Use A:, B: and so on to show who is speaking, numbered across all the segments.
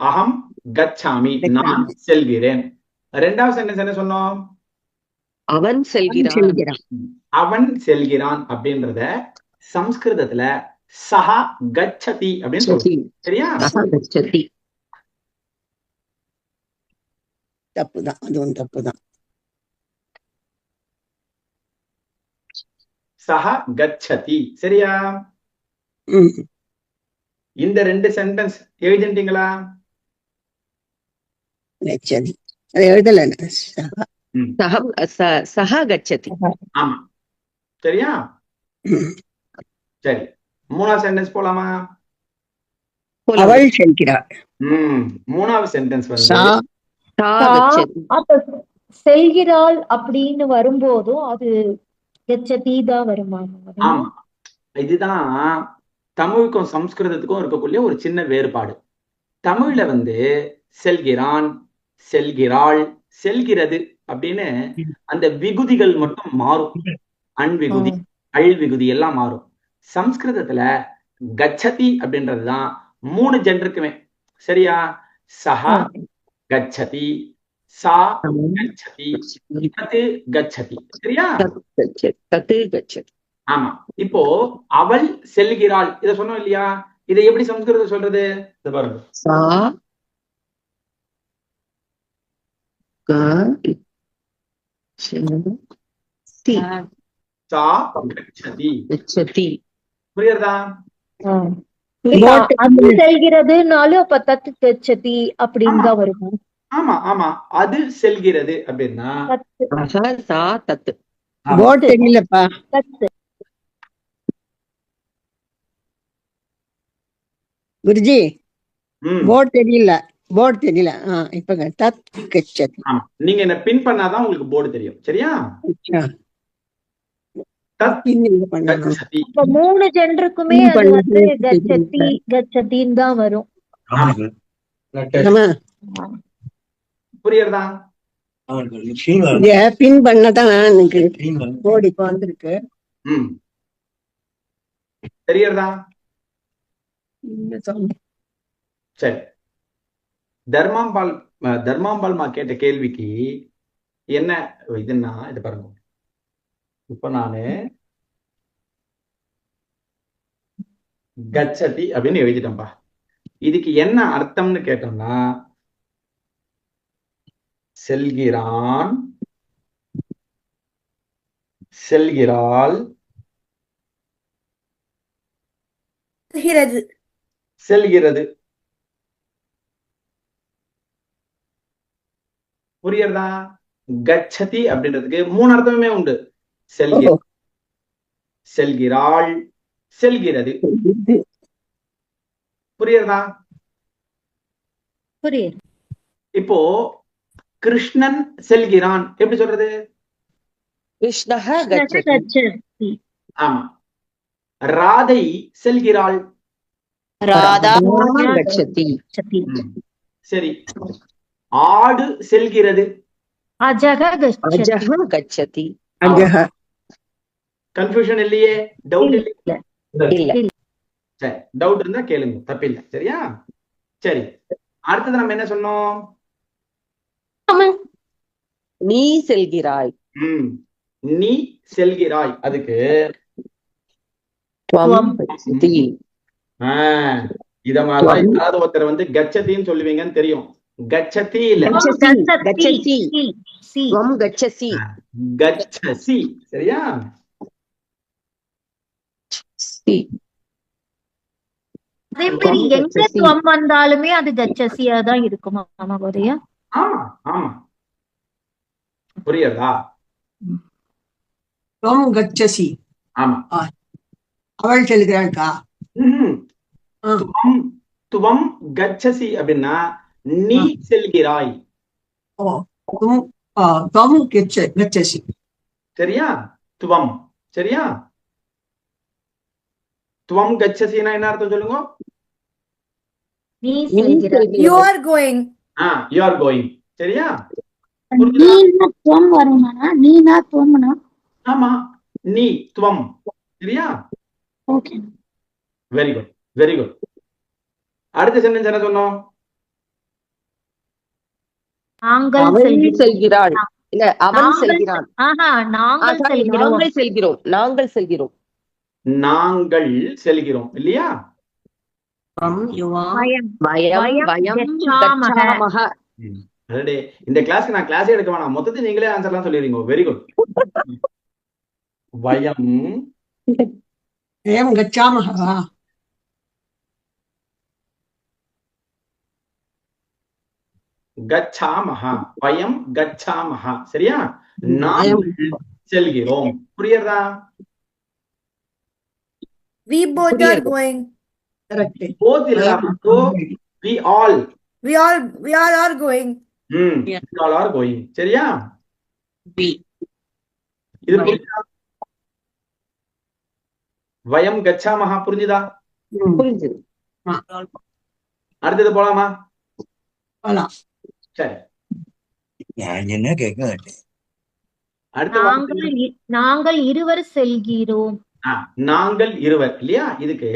A: அகம் கச்சாமி, நான் செல்கிறேன். ரெண்டாவது சென்டென்ஸ் என்ன சொன்னோம்?
B: அவன் செல்கிறான்.
A: அவன் செல்கிறான் அப்படின்றத சம்ஸ்கிருதத்துல சஹா கச்சதி அப்படின்னு சொல்றோம். சரியா?
C: தப்புதான், அதுவும் தப்புதான்.
A: சஹா கச்சதி. சரியா? இந்த ரெண்டு சென்டென்ஸ் எழுதிட்டீங்களா?
C: எழுதல.
B: சஹா கச்சதி.
A: ஆமா. சரியா? சரி, மூணாவது சென்டென்ஸ் போலாமா?
C: அவள் செல்கிறாள்.
A: மூணாவது சென்டென்ஸ் வந்து
D: செல்கிறாள் அப்படின்னு வரும்போதும் அது கச்சதி தான் வருமா?
A: ஆமா, இதுதான் தமிழுக்கும் சம்ஸ்கிருதத்துக்கும் இருக்கக்கூடிய ஒரு சின்ன வேறுபாடு. தமிழ்ல வந்து செல்கிறான், செல்கிறாள், செல்கிறது அப்படின்னு அந்த விகுதிகள் மட்டும் மாறும். அன் விகுதி, அள் விகுதி எல்லாம் மாறும். சம்ஸ்கிருதத்துல கச்சதி அப்படின்றதுதான் மூணு ஜெண்டருக்குமே. சரியா? சஹா கச்சதி, சா கச்சதி, தத்து கச்சதி. சரியா?
B: தத்து கச்சதி.
A: ஆமா. இப்போ அவள் செல்கிறாள் இத சொன்னோம் இல்லையா? இதை எப்படி சம்ஸ்கிருதம் சொல்றது? இத பாருங்க.
B: சா கச்சதி.
A: புரியுறதா?
D: அது செல்கிறதுனாலும் அப்ப தத்து கச்சதி அப்படின்னு தான் வருமா?
A: ஆமா ஆமா, அது செல்கிறது அப்படின்னா
B: தத்து.
C: போர்ட் தெரியலப்பா. குருஜி போர்ட் தெரியல, போர்ட் தெரியல. இப்ப தத் கச்சதி.
A: நீங்க என்ன பின் பண்ணாதான் உங்களுக்கு போர்டு தெரியும். சரியா?
D: மூணு ஜெண்டருக்குமே அது வந்து கச்சதி கச்சதின்னு தான் வரும்.
A: புரியுறதா?
C: பின் பண்ணதான் எனக்கு போர்டு இப்ப வந்திருக்கு.
A: தெரியுறதா? சரி, தர்மாம்பாள்மா கேட்ட கேள்விக்கு என்ன இதுன்னா, இது பாருங்க. இப்ப நானு கச்சதி அப்படின்னு எழுதிட்டேன்பா. இதுக்கு என்ன அர்த்தம்னு கேட்டோம்னா, செல்கிறான், செல்கிறாள், செல்கிறது. புரியுறதா? கச்சதி அப்படின்றதுக்கு மூணு அர்த்தமே உண்டு. செல்கிறாள், செல்கிறது. புரியுறதா?
D: புரியுது.
A: இப்போ கிருஷ்ணன் செல்கிறான் எப்படி சொல்றது?
B: கிருஷ்ணஹ கச்சதி.
A: ஆமா. ராதை செல்கிறாள்,
B: ராதா கச்சதி.
A: சரி. ஆடு செல்கிறது,
D: அஜக
B: கச்சதி.
A: கன்ஃபியூஷன் இல்லையே? டவுட் இல்லையே?
B: இல்ல.
A: சரி, டவுட் இருந்தா கேளுங்க, தப்பில்லை. சரியா? சரி, அடுத்தது நம்ம என்ன சொன்னோம்?
B: நீ செல்கிறாய்.
A: நீ செல்கிறாய். அதுக்கு இத மாதிரிதான் யாராவது ஒருத்தர் வந்து கச்சதின்னு சொல்லுவீங்கன்னு தெரியும். கச்சதி இல்ல, கச்சசி. சரியா?
D: அதே மாதிரி எங்க துவம் வந்தாலுமே அது கச்சசியா தான் இருக்குமா? ஆமா கோதையா?
A: ஆமா ஆமா. புரியுறதா?
C: துவம் கச்சசி.
A: ஆமா.
C: அவள் செல்கிறாள்கா.
A: துவம் கச்சசி அப்படின்னா நீ செல்கிறாய்.
C: துவம் கச்சசி.
A: சரியா? துவம். சரியா? துவம் கச்சசினா என்ன அர்த்தம் சொல்லுங்க?
D: You are going.
A: You are going. சரியா?
D: நீனா துவம் வருமானா? நீனா துவம்னா?
A: ஆமா, நீ துவம். சரியா?
D: Okay,
A: very good, very good. அடுத்த சென்டென்ஸ் என்ன சொன்னோம்?
D: நாங்கள்
B: அவள்
D: செல்கிறோம்.
B: செல்கிறாள். இல்ல, அவன்
D: நாங்கள்
B: செல்கிறான்.
D: ஆஹா நாங்கள்
B: sorry,
D: செல்கிறோம்.
B: நாங்கள் செல்கிறோம். நாங்கள் செல்கிறோம்.
A: நாங்கள் செல்கிறோம் இல்லையா?
C: யுவாம்
D: வயம்
B: வயம்
D: வயம்
B: வயம்
D: கச்சாமஹ.
B: கச்சாமஹ.
A: அடடே, இந்த கிளாஸ்க்கு நான் கிளாஸே எடுக்க வேணாம், மொத்தத்தை நீங்களே ஆன்சர்லாம் சொல்லிடுறீங்க. Very good. வயம்
C: வயம் கச்சாமஹ வா.
A: கச்சாமஹ, வயம் கச்சாமஹ. சரியா?
C: வயம்
A: நாங்கள் செல்கிறோம். புரியுறதா?
E: We both are
B: புரியுது.
E: going.
C: correct.
A: both இல்லாம so we all
E: We all are going.
A: we all are going. சரியா?
C: We.
A: இது புரியுதா? வயம் கச்சாமஹ புரிஞ்சுதா?
C: ம்.
B: புரிஞ்சுது.
A: அடுத்தது போலாமா?
C: போலாம்.
A: சரி,
F: என்ன கேட்க
A: அடுத்த
D: நாங்கள் இருவர் செல்கிறோம்.
A: நாங்கள் இருவர் இல்லையா? இதுக்கு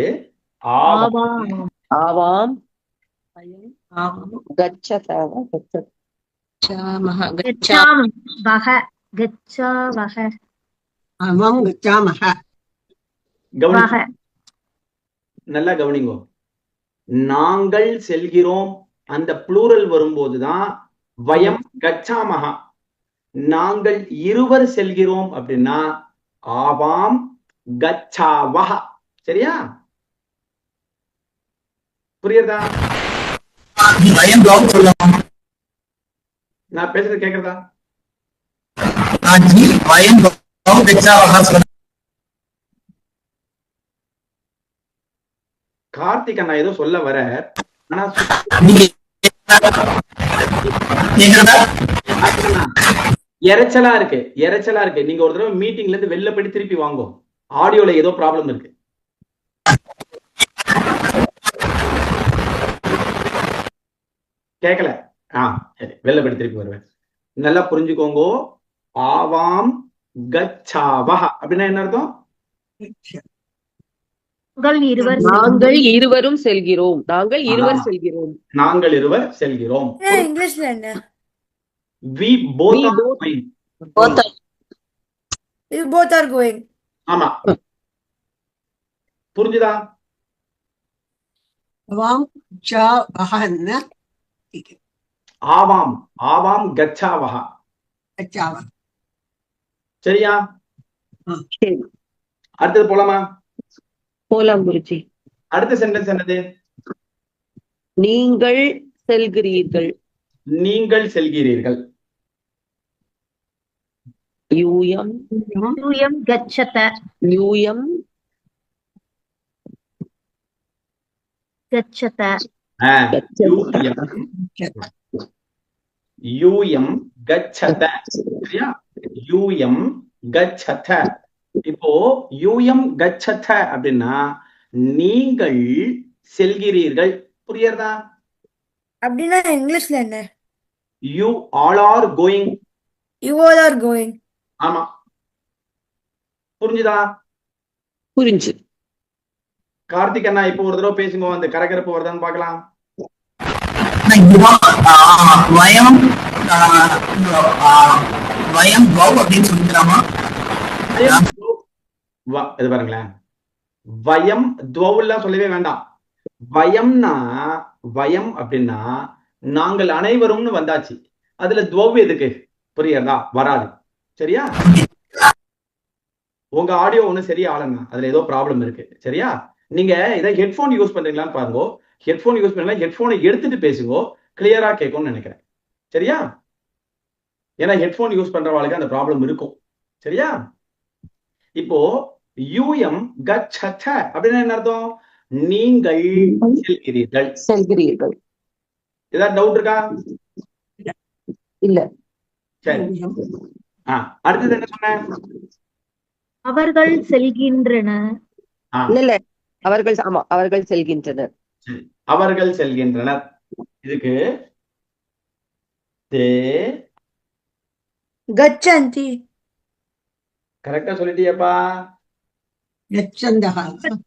A: ஆவாம்.
D: ஆவாம்.
B: ஆவாம்
C: வயம் ஆவம்
B: கச்சதவ கச்சத.
C: கச்சாமஹ
D: கச்சாமஹ கச்சாவஹ
C: அவம் கச்சாமஹ.
A: கவனிங்க,
D: வஹ.
A: நல்லா கவனிங்க. நாங்கள் செல்கிறோம் அந்த ப்ளூரல் வரும்போதுதான் வயம் கச்சாமஹா. நாங்கள் இருவர் செல்கிறோம் அப்படின்னா ஆவாம் கச்சாவஹ. சரியா? புரியுதா?
F: பயம் ஜாப் சொல்லலாம்.
A: நான் பேசுறது கேக்குறதா?
F: ஆஜி பயம் ஜாப் வெச்சாவா சொல்ல.
A: கார்த்திக் அண்ணா ஏதோ சொல்ல வர, ஆனா
F: நீங்க கேக்குறதா?
A: இறைச்சலா இருக்கு, இறைச்சலா இருக்கு. நீங்க ஒரு தடவை மீட்டிங்ல இருந்து வெளில போய் திருப்பி வாங்கோ. ஆடியோல ஏதோ ப்ராப்ளம் இருக்கு. கேட்கல? சரி, வெளில போய் திருப்பி வருவேன். நல்லா புரிஞ்சுக்கோங்க. ஆவாம் கச்சாவஹ அப்படின்னா என்ன அர்த்தம்?
D: நாங்கள் இருவர்
B: நாங்கள் இருவரும் செல்கிறோம். நாங்கள் இருவர் செல்கிறோம்.
A: நாங்கள் இருவர் செல்கிறோம்.
E: இங்கிலீஷ்ல என்ன?
A: we both
B: We
A: are
B: both-
A: going.
B: Both are-
E: We both are going.
A: ஆமா, புரிஞ்சுதா?
C: அவம் கச்சாவஹன்னா
A: ஆவாம் ஆவாம் கச்சாவஹ.
C: கச்சாவ.
A: சரியா?
B: சரி,
A: அடுத்தது போலாமா?
B: போலாம் குருஜி.
A: அடுத்த சென்டென்ஸ் என்னது?
B: நீங்கள் செல்கிறீர்கள்.
A: நீங்கள் செல்கிறீர்கள்.
B: யூயம்
D: யூயம் கச்சத
B: யூயம்
D: கச்சத
A: யூயம் கச்சத. சரியா? யூயம் கச்சத. இப்போ யூயம் கச்சத அப்படின்னா நீங்கள் செல்கிறீர்கள். புரியுறதா?
E: அப்படின்னா இங்கிலீஷ்ல என்ன?
A: You all are going.
E: You all are going.
A: ஆமா, புரிஞ்சுதா?
B: புரிஞ்சு.
A: கார்த்திக் அண்ணா இப்போ ஒரு தடவை பேசுங்க, அந்த கரகரப்பு வருதான்னு பார்க்கலாம்.
F: வயம் வயம் ஜாப் அப்படின்னு சொல்லிக்கலாமா?
A: இது பாருங்களேன், வயம் துவவுலாம் சொல்லவே வேண்டாம். வயம்னா வயம் அப்படின்னா நாங்கள் அனைவரும்னு வந்தாச்சு. அதுல துவவு எதுக்கு? புரியுறதா? வராது. சரியா? உங்க ஆடியோ ஒண்ணு சரியா ஆளுங்க, அதுல ஏதோ ப்ராப்ளம் இருக்கு. சரியா? நீங்க இதை ஹெட்போன் யூஸ் பண்றீங்களான்னு பாருங்க. ஹெட்போன் யூஸ் பண்ணீங்களா? ஹெட்போனை எடுத்துட்டு பேசுங்க, கிளியரா கேட்கும்னு நினைக்கிறேன். சரியா? ஏன்னா ஹெட்போன் யூஸ் பண்றவங்களுக்கு அந்த ப்ராப்ளம் இருக்கும். சரியா? இப்போ யூஎம் கச்சத அப்படின்னா என்ன அர்த்தம்? நீங்கள் செல்கிறீர்கள்.
B: செல்கிறீர்கள்.
A: ஏதாவது டவுட் இருக்கா?
B: இல்ல.
A: சரி, அடுத்தது என்ன சொன்னேன்?
D: அவர்கள் செல்கின்றன.
B: இல்ல, அவர்கள் ஆமா அவர்கள் செல்கின்றனர்.
A: அவர்கள் செல்கின்றனர். இதுக்கு தே
E: Gachanti.
A: கரெக்டா சொல்லிட்டியப்பா.
C: கச்சந்தஹ.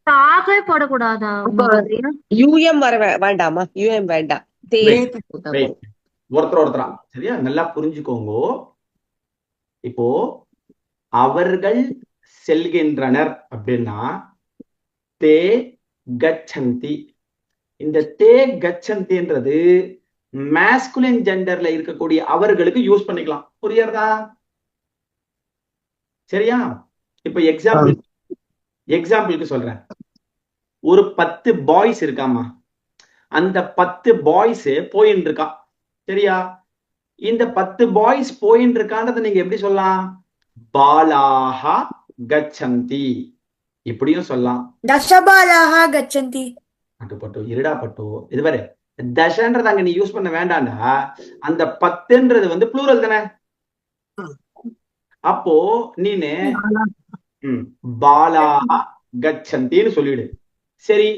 D: தாக போடக்கூடாதா?
B: யூஎம் வர வேண்டாமா? யூஎம் வேண்டாம். தே.
A: Wait. ஒருத்தரா. சரியா? நல்லா புரிஞ்சுக்கோங்க. இப்போ அவர்கள் செல்கின்றனர் அப்படின்னா தே கச்சந்தி. இந்த தே கச்சந்தின்றது மேஸ்குலின் ஜெண்டர்ல இருக்கக்கூடிய அவர்களுக்கு யூஸ் பண்ணிக்கலாம். புரியுறதா? சரியா? இப்ப எக்ஸாம்பிளுக்கு சொல்றேன். ஒரு 10 பாய்ஸ் இருக்காமா. அந்த 10 பாய்ஸ் போயின்னு இருக்கா. சரியா? இந்த 10 பாய்ஸ் போயின்னு இருக்கான்றத நீங்க எப்படி சொல்லலாம்? பாலாஹா கச்சந்தி இப்படியும் சொல்லலாம்.
E: दशबालाः गच्छन्ति.
A: பட்டு இருடா பட்டு இது பாரு, தசன்றது அங்க நீ யூஸ் பண்ண வேண்டாம்டா. அந்த 10ன்றது வந்து ப்ளூரல் தானே. அப்போ நீனு பாலாஹா கச்சந்தின்னு சொல்லிடு. சரி,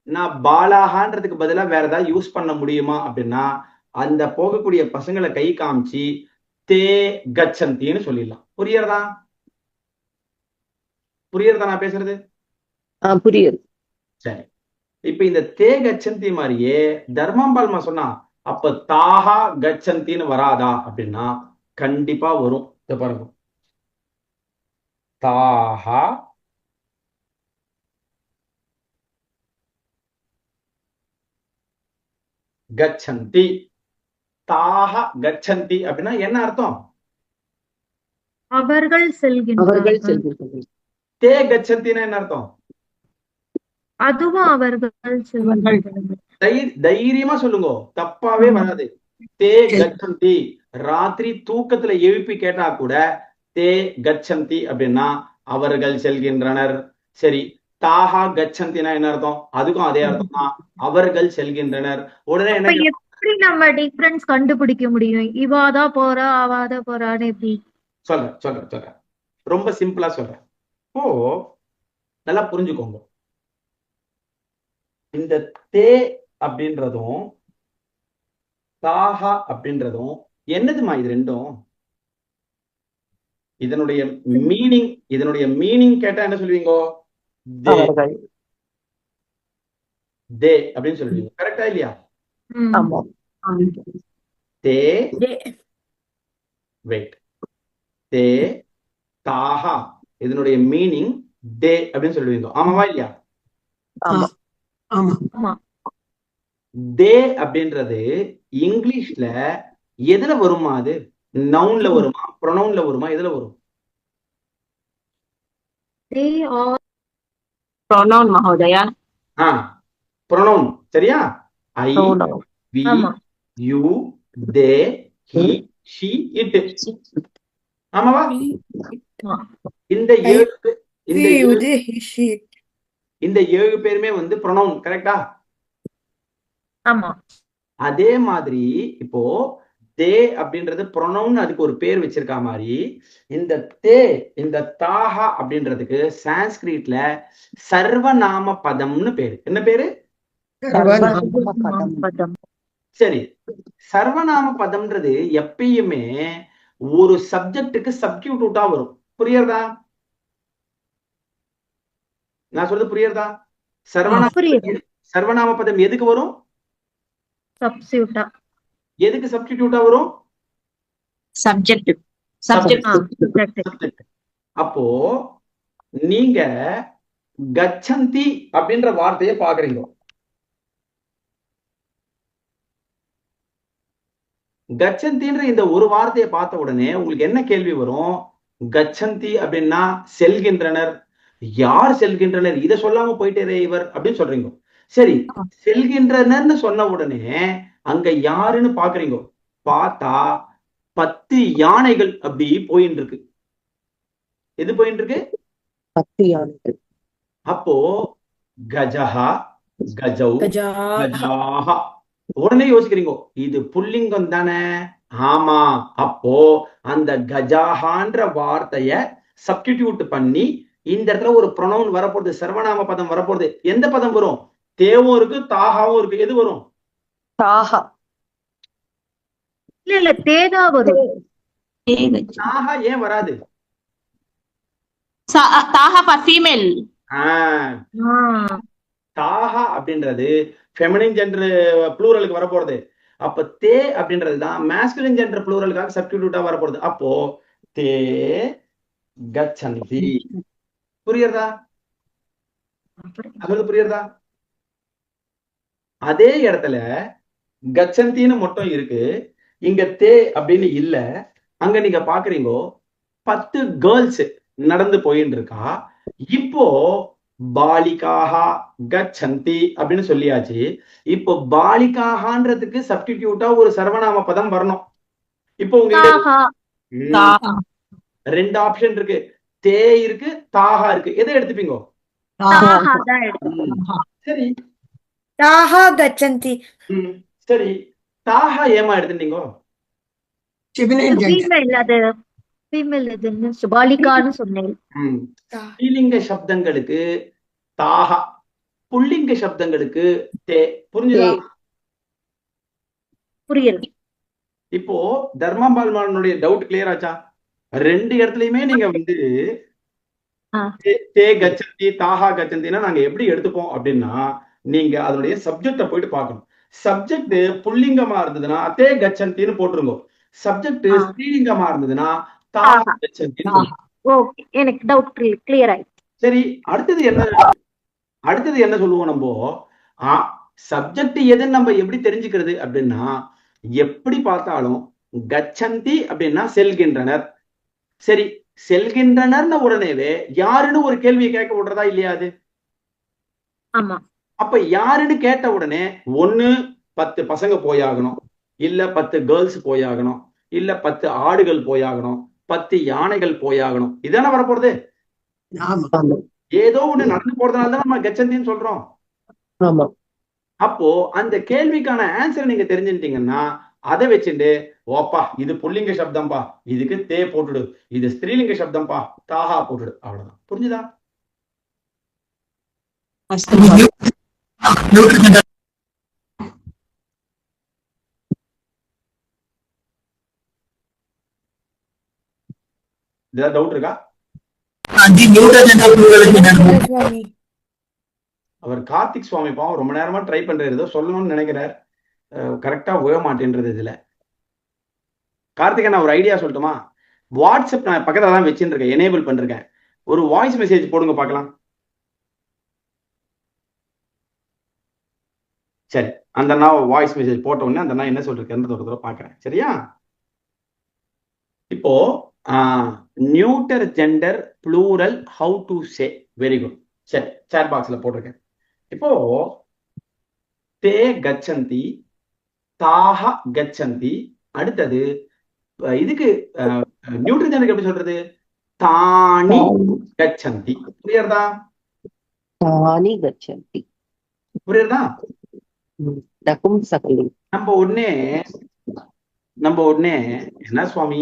A: நான் பாலாஹான்றதுக்கு பதிலா வேற ஏதாவது யூஸ் பண்ண முடியுமா அப்படின்னா அந்த போகக்கூடிய பசங்களை கை காமிச்சு தே கச்சந்தின்னு சொல்லிடலாம். புரியுறதா? நான் பேசுறது
B: புரியுது.
A: சரி. இப்ப இந்த தே கச்சந்தி மாதிரியே தர்மாம்பால்மா சொன்னா அப்ப தாஹா கச்சந்தின்னு வராதா அப்படின்னா கண்டிப்பா வரும். இத பாருங்க, தாஹா கச்சந்தி. தாஹா கச்சந்தி அப்படின்னா என்ன அர்த்தம்?
D: அவர்கள்
B: அவர்கள்
D: செல்கின்றார்கள்.
B: செல்கின்றனர்.
A: தே கச்சந்தின்னா என்ன அர்த்தம்?
D: அதுவும் அவர்கள் செல்கின்றார்கள்.
A: தைரியமா சொல்லுங்க, தப்பாவே வராது. தே கச்சந்தி. ராத்திரி தூக்கத்துல எழுப்பி கேட்டா கூட தே கச்சந்தி அப்படின்னா அவர்கள் செல்கின்றனர். சரி, தாஹா கச்சந்தினா என்ன அர்த்தம்? அதுக்கும் அதே அர்த்தம் தான், அவர்கள் செல்கின்றனர். உடனே
D: அப்ப
A: என்ன
D: எப்படி நம்ம டிஃபரன்ஸ் கண்டுபிடிக்க முடியும்? இவாதா போறா அவாதா போறான்னு எப்படி?
A: சொல்றேன். ரொம்ப சிம்பிளா சொல்றேன். ஓ, நல்லா புரிஞ்சுக்கோங்க. இந்த தே அப்படின்றதும் தாஹா அப்படின்றதும் என்னதுமா? இது ரெண்டும் இதனுடைய மீனிங் கேட்டா என்ன சொல்லுவீங்க? தே
B: அவர்கள்.
A: தே அப்படின்னு சொல்லுவீங்க. கரெக்டா இல்லையா?
D: ம்.
B: ஆமா.
A: தே
E: They-
A: வெயிட் தே தாஹா இதனுடைய மீனிங் தே அப்படின்னு சொல்லுவீங்க. ஆமாவா இல்லையா?
B: ஆமா.
C: ஆமா.
D: ஆமா.
A: தே அப்படின்றது இங்கிலீஷ்ல எதுல வருமா? அது நவுன்ல வருமா, ப்ரொனவுன்ல வருமா, எதுல வரும்?
D: They are
B: pronoun Mahodaya.
A: Pronoun. சரியா? ஐ,
B: pronoun.
A: வி,
D: ஆமா.
A: You, they, he, she, it. ஆமாவா?
D: ஆமா.
A: இந்த
E: I-
A: ஏழு இந்த
E: he,
A: ஏழு-
E: they, he, she.
A: இந்த 7 பேருமே வந்து ப்ரொனவுன். கரெக்டா?
D: ஆமா.
A: அதே மாதிரி இப்போ தே அப்படின்றது ப்ரொனவுன், அதுக்கு ஒரு பேர் வச்சிருக்க மாதிரி இந்த தே இந்த தாஹா அப்படின்றதுக்கு சான்ஸ்கிரிட்ல சர்வநாம பதம்னு பேரு. என்ன பேரு?
C: சர்வநாம
D: பதம்.
A: சரி, சர்வநாம பதம்ன்றது எப்பயுமே ஒரு சப்ஜெக்டுக்கு சப்ஸ்டிடியூட்டா வரும். புரியுறதா? நான் சொல்றது புரியுறதா?
D: புரியுது.
A: சர்வநாம பதம் எதுக்கு வரும்?
D: சப்ஸ்டியூட்டா.
A: எதுக்கு சப்ஸ்டிடியூட்டா வரும்?
B: subject.
A: Subject. அப்போ நீங்க கச்சந்தி அப்படின்ற வார்த்தையை பாக்குறீங்க. கச்சந்தின்ற இந்த ஒரு வார்த்தையை பார்த்த உடனே உங்களுக்கு என்ன கேள்வி வரும்? கச்சந்தி அப்படின்னா செல்கின்றனர். யார் செல்கின்றனர்? இதை சொல்லாம போயிட்டே இவர் அப்படின்னு சொல்றீங்க. சரி, செல்கின்றனர்னு சொன்ன உடனே அங்க யாருன்னு பாக்குறீங்க. பார்த்தா 10 யானைகள் அப்படி போயின்னு இருக்கு. எது போயின்னு இருக்கு?
B: 10 யானைகள்.
A: அப்போ கஜஹா, கஜௌ,
E: Gaja.
A: கஜாஹா. உடனே யோசிக்கிறீங்க, இது புல்லிங்கம் தானே? ஆமா. அப்போ அந்த கஜாஹான்ற வார்த்தைய சப்ஸ்டிடியூட் பண்ணி இந்த இடத்துல ஒரு ப்ரொனவுன் வரப்போகுது, சர்வநாம பதம் வரப்போகுது. எந்த பதம் வரும்? தேவும் இருக்கு, தாகாவும் இருக்கு. எது வரும்?
B: தாஹா.
D: இல்ல தேதா வரும்.
A: தாகா ஏன் வராது?
B: Taha for female.
A: தாகா அப்படின்றது ஃபெமினின் ஜெண்டர் ப்ளூரலுக்கு வரப்போறது. அப்ப தே அப்படின்றதுதான் மேஸ்குலின் ஜெண்டர் ப்ளூரலுக்காக சப்ஸ்டிடியூட்டா வரப்போகுது. அப்போ தே கச்சந்தி. புரியுறதா? அது புரியுறதா? அதே இடத்துல கச்சந்தின்னு மட்டும் இருக்கு, இங்க தே அப்படின்னு இல்ல. அங்க நீங்க பாக்குறீங்க 10 கேர்ள்ஸ் நடந்து போயின்னு இருக்கா. இப்போ பாலிகாஹா கச்சந்தி அப்படின்னு சொல்லியாச்சு. இப்போ பாலிகாஹான்றதுக்கு சப்ஸ்டிடியூட்டா ஒரு சர்வநாம பதம் வரணும். இப்போ உங்ககிட்ட ரெண்டு ஆப்ஷன் இருக்கு, தே இருக்கு, தாஹா இருக்கு. எதை எடுத்துப்பீங்க? சரி,
E: தாஹா கச்சந்தி.
A: சரி, தாஹா ஏமா எடுத்துட்டீங்க?
D: ஃபீமேல், அது ஃபீமேல் இதுன்னு பாலிகான்னு சொன்னேன்.
A: ஸ்ரீலிங்க சப்தங்களுக்கு தாஹா, புல்லிங்க சப்தங்களுக்கு தே. புரிஞ்சுதா?
D: புரியுது.
A: இப்போ தர்மாபால்மானுடைய டவுட் கிளியர் ஆச்சா? ரெண்டு இடத்துலயுமே நீங்க வந்து தே கச்சந்தி தாஹா கச்சந்தினா நாங்க எப்படி எடுத்துப்போம் அப்படின்னா, நீங்க அதனுடைய சப்ஜெக்ட போயிட்டு பார்க்கணும். சப்ஜெக்ட் புல்லிங்கமா இருந்ததுன்னா தே கச்சந்தின்னு போட்டுருங்க. சப்ஜெக்ட் ஸ்ரீலிங்கமா இருந்ததுன்னா தாஹா கச்சந்தின்னு.
D: ஓகே, எனக்கு டவுட் கிளியர் ஆயிடுச்சு.
A: சரி, அடுத்தது என்ன சொல்லுவோம் நம்ம? சப்ஜெக்ட் எதுன்னு நம்ம எப்படி தெரிஞ்சுக்கிறது அப்படின்னா, எப்படி பார்த்தாலும் கச்சந்தி அப்படின்னா செல்கின்றனர். சரி, செல்கின்றனர் உடனேவே யாருன்னு ஒரு கேள்வியை கேட்க விடுறதா இல்லையா? அது
D: ஆமா.
A: அப்ப யாருன்னு கேட்ட உடனே ஒண்ணு 10 பசங்க போயாகணும், இல்ல 10 கேர்ள்ஸ் போயாகணும், இல்ல 10 ஆடுகள் போயாகணும், 10 யானைகள் போயாகணும். இதானே வரப்போறது. ஏதோ ஒண்ணு நடந்து போறதுனால தான் நம்ம கச்சந்தின்னு சொல்றோம். அப்போ அந்த கேள்விக்கான ஆன்சர் நீங்க தெரிஞ்சுட்டீங்கன்னா அதை வச்சுட்டு, ஓப்பா இது புல்லிங்க சப்தம்பா, இதுக்கு தே போட்டுடு, இது ஸ்திரீலிங்க சப்தம்பா, தாஹா போட்டுடு. அவ்வளவுதான். புரிஞ்சுதா? ஏதாவது டவுட் இருக்கா?
E: சுவாமி,
A: அவர் கார்த்திக் சுவாமி பாவம் ரொம்ப நேரமா ட்ரை பண்றாரு, ஏதோ சொல்லணும்னு நினைக்கிறார், கரெக்டா உய மாட்டேன்றது. இதுல கார்த்திகா நான் ஒரு ஐடியா சொல்லட்டுமா? வாட்ஸ்அப் நான் பக்கத்துல தான் வச்சுட்டு இருக்கேன், எனேபிள் பண்ணிருக்கேன். ஒரு வாய்ஸ் மெசேஜ் போடுங்க பார்க்கலாம். சரி, அந்த நான் வாய்ஸ் மெசேஜ் போட்ட உடனே அந்த நான் என்ன சொல்றேன் பாக்குறேன். சரியா? இப்போ neuter gender plural how to say. Very good. சரி, சாட் பாக்ஸ்ல போட்டிருக்கேன். இப்போ தே கச்சந்தி, தாஹ கச்சந்தி. அடுத்தது இதுக்கு நியூட்டர் ஜெண்டருக்கு எப்படி சொல்றது? தானி கச்சந்தி. புரியுறதா?
B: தானி கச்சந்தி.
A: புரியுறதா? நம்ம உடனே என்ன சுவாமி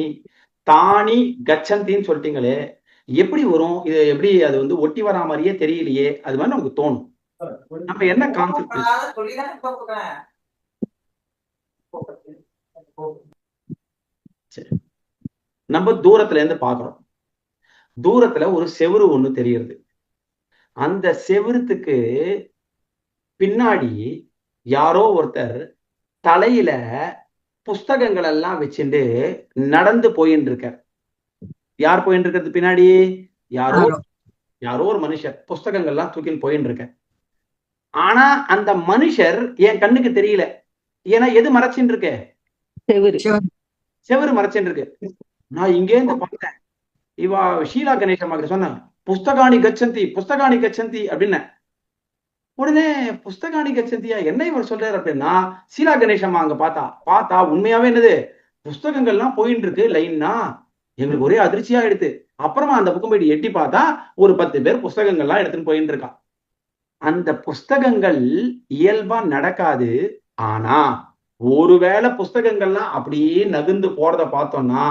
A: தானி கச்சந்தின்னு சொல்லிட்டீங்களே, எப்படி வரும் இது? எப்படி அது வந்து ஒட்டி வரா மாதிரியே தெரியலையே, அது மாதிரி நமக்கு தோணும். நம்ம என்ன கான்செப்ட்? நம்ம தூரத்துல இருந்து பாக்குறோம். தூரத்துல ஒரு செவுரு ஒண்ணு தெரியுது. அந்த செவுருத்துக்கு பின்னாடி யாரோ ஒருத்தர் தலையில புஸ்தகங்கள் எல்லாம் வச்சுட்டு நடந்து போயின்னு இருக்க. யார் போயின்னு இருக்கிறது பின்னாடி? யாரோ ஒரு மனுஷர் புஸ்தகங்கள்லாம் தூக்கின்னு போயின்னு இருக்க. ஆனா அந்த மனுஷர் என் கண்ணுக்கு தெரியல. ஏன்னா எது மறைச்சின்னு இருக்கு? செவுரு மறைச்சின்னு இருக்கு. நான் இங்கே இருந்து பார்த்தேன். இவா ஷீலா கணேசம்மா சொன்ன புஸ்தகாணி கச்சந்தி, புஸ்தகாணி கச்சந்தி அப்படின்னு. உடனே புஸ்தகாணி கச்சந்தியா என்ன இவர் சொல்றாரு அப்படின்னா, ஷீலா கணேசம்மா அங்க பார்த்தா உண்மையாவே என்னது புஸ்தகங்கள்லாம் போயின்னு இருக்கு லைன்னா. எங்களுக்கு ஒரே அதிர்ச்சியா எடுத்து அப்புறமா அந்த பக்கம் போயிட்டு எட்டி பார்த்தா ஒரு 10 பேர் புஸ்தகங்கள்லாம் எடுத்துன்னு போயின்னு இருக்கா. அந்த புஸ்தகங்கள் இயல்பா நடக்காது. ஆனா ஒருவேளை புஸ்தகங்கள்லாம் அப்படியே நகர்ந்து போறத பார்த்தோம்னா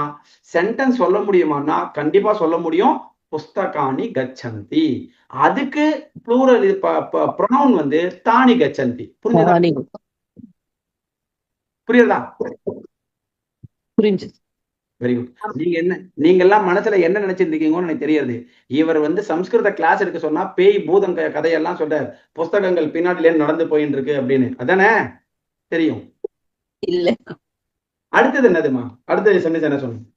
A: சென்டென்ஸ் சொல்ல முடியுமான்னா கண்டிப்பா சொல்ல முடியும். புஸ்தகாணி கச்சந்தி. அதுக்கு ப்ளூரல் ப்ரொனவுன் வந்து தானி கச்சந்தி. புரியுதா?
B: புரிஞ்சு.
A: Very good. நீங்க எல்லாம் மனசுல என்ன நினைச்சிருக்கீங்கன்னு எனக்கு தெரியாது. இவர் வந்து சம்ஸ்கிருத கிளாஸ் எடுக்க சொன்னா பேய் பூதம் கதையெல்லாம் சொல்றாரு, புஸ்தகங்கள் பின்னாடில நடந்து போயின்னு இருக்கு அப்படின்னு. அதானே தெரியும்?
B: இல்ல.
A: அடுத்தது என்னதுமா? அடுத்தது சென்டென்ஸ் என்ன சொன்னீங்க?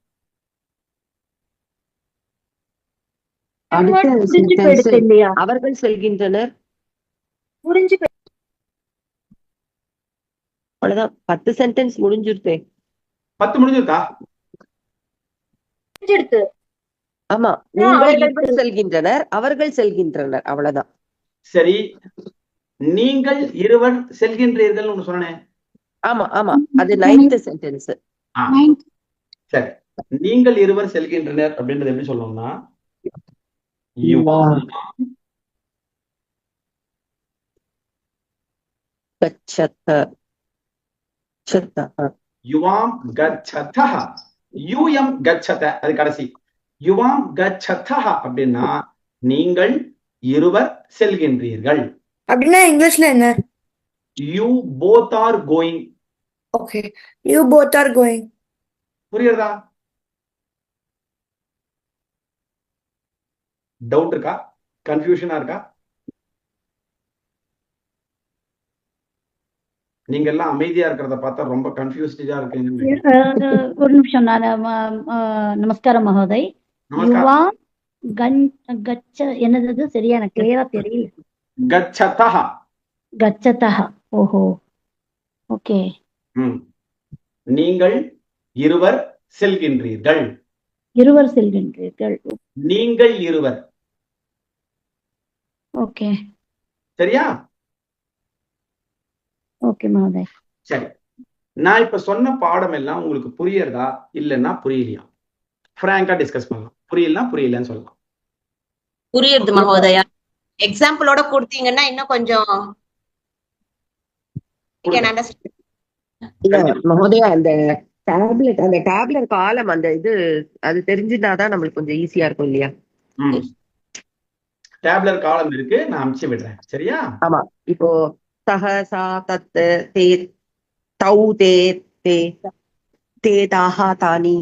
B: அடுத்த
D: புரிஞ்சு
B: sentence,
D: போயிடுச்சு இல்லையா?
B: அவர்கள் செல்கின்றனர்.
D: புரிஞ்சு
B: அவ்வளவுதான். 10 சென்டென்ஸ் முடிஞ்சிருத்தே.
A: 10 முடிஞ்சிருக்கா?
D: புரிஞ்சிடுது.
B: ஆமா, நீங்கள் இருவர் செல்கின்றனர், அவர்கள் செல்கின்றனர், அவ்வளவுதான்.
A: சரி, நீங்கள் இருவர் செல்கின்றீர்கள் ஒண்ணு சொன்னேன்.
B: ஆமா ஆமா, அது 9th சென்டென்ஸ்.
A: சரி, நீங்கள் இருவர் செல்கின்றனர் அப்படின்றது எப்படி சொல்லணும்னா, யுவாம்
B: கச்சத சத்தஹ.
A: யுவாம் கச்சதஹ, யூயம் கச்சத, அது கடைசி. யுவாம் கச்சதஹ அப்படின்னா நீங்கள் இருவர் செல்கின்றீர்கள்.
E: அப்படின்னா இங்கிலீஷ்ல என்ன?
A: You both are going.
E: Okay, you both are going.
A: புரியுறதா? டவுட் இருக்கா? கன்ஃபியூஷனா இருக்கா? நீங்க எல்லாம் அமைதியா இருக்கிறத பார்த்தா ரொம்ப கன்ஃபியூஸ்டா இருக்கு.
G: ஒரு நிமிஷம் நான் நமஸ்காரம் மகோதய். யுவா கச்ச என்னது சரியா எனக்கு கிளியரா தெரியல.
A: கச்சதஹ.
G: கச்சதஹ. ஓஹோ, ஓகே.
A: நீங்கள் இருவர் செல்கின்றீர்கள்.
G: இருவர் செல்கின்றீர்கள்.
A: நீங்கள் இருவர்.
G: ஓகே.
A: சரியா?
G: ஓகே மகோதய்.
A: சரி, நான் இப்ப சொன்ன பாடம் எல்லாம் உங்களுக்கு புரியறதா இல்லைன்னா புரியலையா? பிராங்கா டிஸ்கஸ் பண்ணலாம். புரியலன்னு சொல்லலாம்.
H: புரியுது மகோதயா. எக்ஸாம்பிளோட கொடுத்தீங்கன்னா இன்னும் கொஞ்சம்
B: இல்ல மகோதயா, அந்த டேப்லெட் காலம் அந்த இது அது தெரிஞ்சுட்டாதான் நம்மளுக்கு கொஞ்சம் ஈஸியா இருக்கும் இல்லையா?
A: டேப்லர் காலம் இருக்கு, நான் அனுப்பிச்சு விடுறேன். சரியா?
B: ஆமா, இப்போ சஹ சா தத்து தே தௌ தே தே தே தாஹா தானி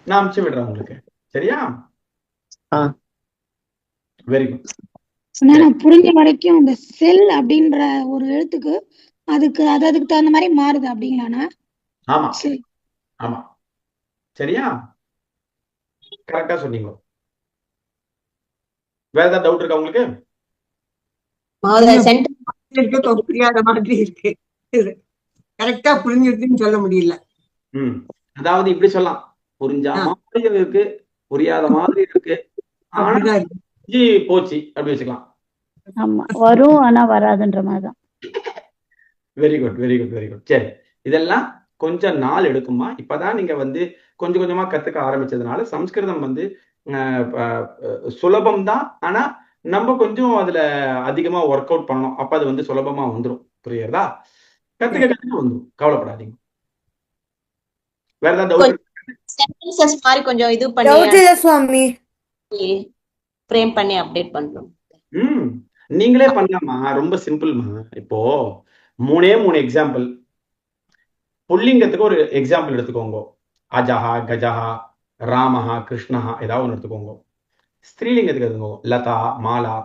A: நான் அனுப்பிச்சு விடுறேன் உங்களுக்கு. சரியா? Very good.
I: நான் புரிஞ்ச வரைக்கும் இந்த செல் அப்படின்ற ஒரு எழுத்துக்கு அதுக்கு தகுந்த மாதிரி மாறுது அப்படிங்களாண்ணா?
A: ஆமா ஆமா, சரியா? கரெக்டா சொன்னீங்க. வேற ஏதாவது டவுட் இருக்கா உங்களுக்கு?
C: புரியாத மாதிரி இருக்கு. கரெக்டா புரிஞ்சிருக்குன்னு சொல்ல முடியல.
A: அதாவது இப்படி சொல்லலாம், புரிஞ்ச மாதிரி இருக்கு, புரியாத மாதிரி இருக்கு, ஆனா போச்சு அப்படி வச்சுக்கலாம்.
G: ஆமா, வரும் ஆனா வராதுன்ற மாதிரிதான்.
A: Very good very good very good. சரி, இதெல்லாம் கொஞ்சம் நாள் எடுக்குமா. இப்பதான் நீங்க வந்து கொஞ்சம் கொஞ்சமா கத்துக்க ஆரம்பிச்சதுனால சம்ஸ்கிருதம் வந்து சுலபம் தான். ஆனா நம்ம கொஞ்சம் அதுல அதிகமா ஒர்க் அவுட் பண்ணணும். அப்ப அது வந்து சுலபமா வந்துடும். புரியுறதா? கத்துக்க வந்துடும், கவலைப்படாதீங்க. வேற ஏதாவது டவுட்?
H: சென்டென்சஸ் மாதிரி கொஞ்சம் இது பண்ணி ஃப்ரேம் பண்ணி அப்டேட் பண்றோம்.
A: நீங்களே பண்ணலாமா, ரொம்ப சிம்பிள்மா. இப்போ 3 எக்ஸாம்பிள். புல்லிங்கத்துக்கு ஒரு எக்ஸாம்பிள் எடுத்துக்கோங்க. அஜஹா, கஜஹா, ராமஹா, கிருஷ்ணஹா, ஏதாவது ஒன்று எடுத்துக்கோங்க. ஸ்திரீலிங்கத்துக்கு எடுத்துக்கோங்க. லதா, மாலா,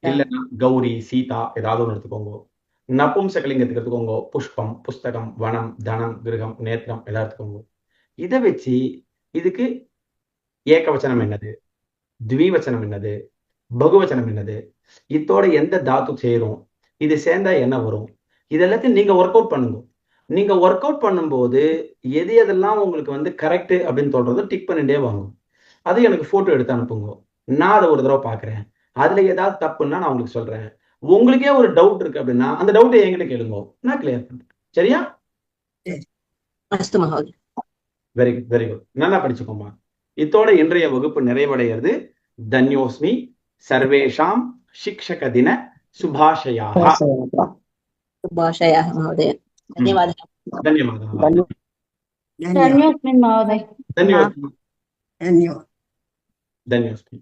A: இல்லைன்னா கௌரி, சீதா, ஏதாவது ஒன்று எடுத்துக்கோங்க. நபும்சகலிங்கத்துக்கு எடுத்துக்கோங்க. புஷ்பம், புஸ்தகம், வனம், தனம், கிரகம், நேத்திரம், எல்லாம் எடுத்துக்கோங்க. இதை வச்சு இதுக்கு ஏகவச்சனம் என்னது, த்விவச்சனம் என்னது, பகுவச்சனம் என்னது, இதோட எந்த தாத்து சேரும், இது சேர்ந்தா என்ன வரும், இது எல்லாத்தையும் நீங்க ஒர்க் அவுட் பண்ணுங்க. நீங்க ஒர்க் அவுட் பண்ணும்போது எது எதெல்லாம் உங்களுக்கு வந்து கரெக்ட் அப்படின்னு சொல்றதை டிக் பண்ணிட்டே வாங்க. அது எனக்கு போட்டோ எடுத்து அனுப்புங்க. நான் அதை ஒரு தடவை பாக்குறேன். அதுல ஏதாவது தப்புன்னா நான் உங்களுக்கு சொல்றேன். உங்களுக்கே ஒரு டவுட் இருக்கு அப்படின்னா அந்த டவுட்டை என்கிட்ட கேளுங்க, நான் கிளியர் பண்றேன். சரியா? Very good very good. நல்லா படிச்சுக்கோமா. இதோட இன்றைய வகுப்பு நிறைவடைகிறது. தன்யோஸ்மி. சர்வேஷாம் ಶಿಕ್ಷಕ ದಿನ ಶುಭಾಶಯಾಃ.
H: ಶುಭಾಶಯಾಃ ಮಹೋದಯ. ಧನ್ಯವಾದः.
A: ಧನ್ಯವಾದः.
G: ಧನ್ಯೋಸ್ಮಿ ಮಹೋದಯ.
A: ಧನ್ಯೋಸ್ಮಿ.
C: ಧನ್ಯವಾದ.
A: ಧನ್ಯೋಸ್ಮಿ.